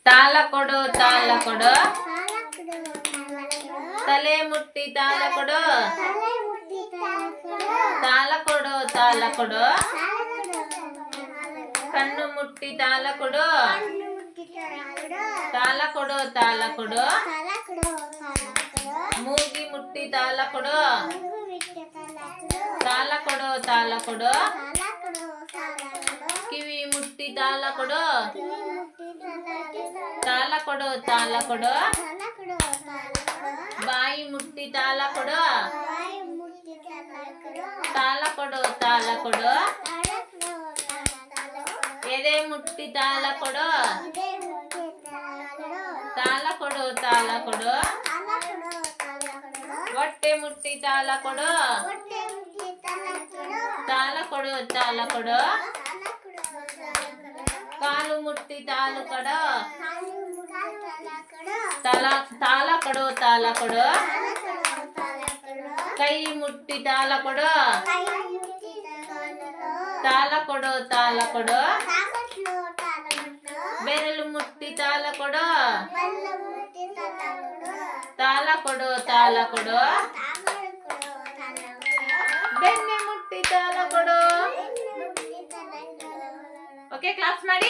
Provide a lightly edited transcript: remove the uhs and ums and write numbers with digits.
ತಾಳ ಕೊಡು ತಾಳ ಕೊಡು ತಲೆ ಮುಟ್ಟಿ ತಾಳ ಕೊಡು ತಾಳ ಕೊಡು ತಾಳ ಕೊಡು ಕಣ್ಣು ಮುಟ್ಟಿ ತಾಳ ಕೊಡು ತಾಳ ಕೊಡು ತಾಳ ಕೊಡು ಮೂಗಿ ಮುಟ್ಟಿ ತಾಳ ಕೊಡು ತಾಳ ಕೊಡು ತಾಳ ಕೊಡು ಕಿವಿ ಮುಟ್ಟಿ ತಾಳ ಕೊಡು ತಾಳ ಕೊಡು ತಾಳ ಕೊಡು ಬಾಯಿ ಮುಟ್ಟಿ ತಾಳ ಕೊಡು ತಾಳ ಕೊಡು ತಾಳ ಕೊಡು ಎದೆ ಮುಟ್ಟಿ ತಾಳ ಕೊಡು ತಾಳ ಕೊಡು ತಾಳ ಕೊಡು ಹೊಟ್ಟೆ ಮುಟ್ಟಿ ತಾಳ ಕೊಡು ತಾಳ ಕೊಡು ತಾಳ ಕೊಡು ಕಾಲು ಮುಟ್ಟಿ ತಾಳ ಕೊಡು ತಾಳ ಕೊಡು ತಾಳ ಕೊಡು ಕೈ ಮುಟ್ಟಿ ತಾಳ ಕೊಡು ತಾಳ ಕೊಡು ತಾಳ ಕೊಡು ಬೆರಳು ಮುಟ್ಟಿ ತಾಳ ಕೊಡು ತಾಳ ಕೊಡು ತಾಳ ಕೊಡು ಬೆನ್ನೆ ಮುಟ್ಟಿ ತಾಳ ಕೊಡು. ಓಕೆ, ಕ್ಲಾಸ್ ಮಾಡಿ.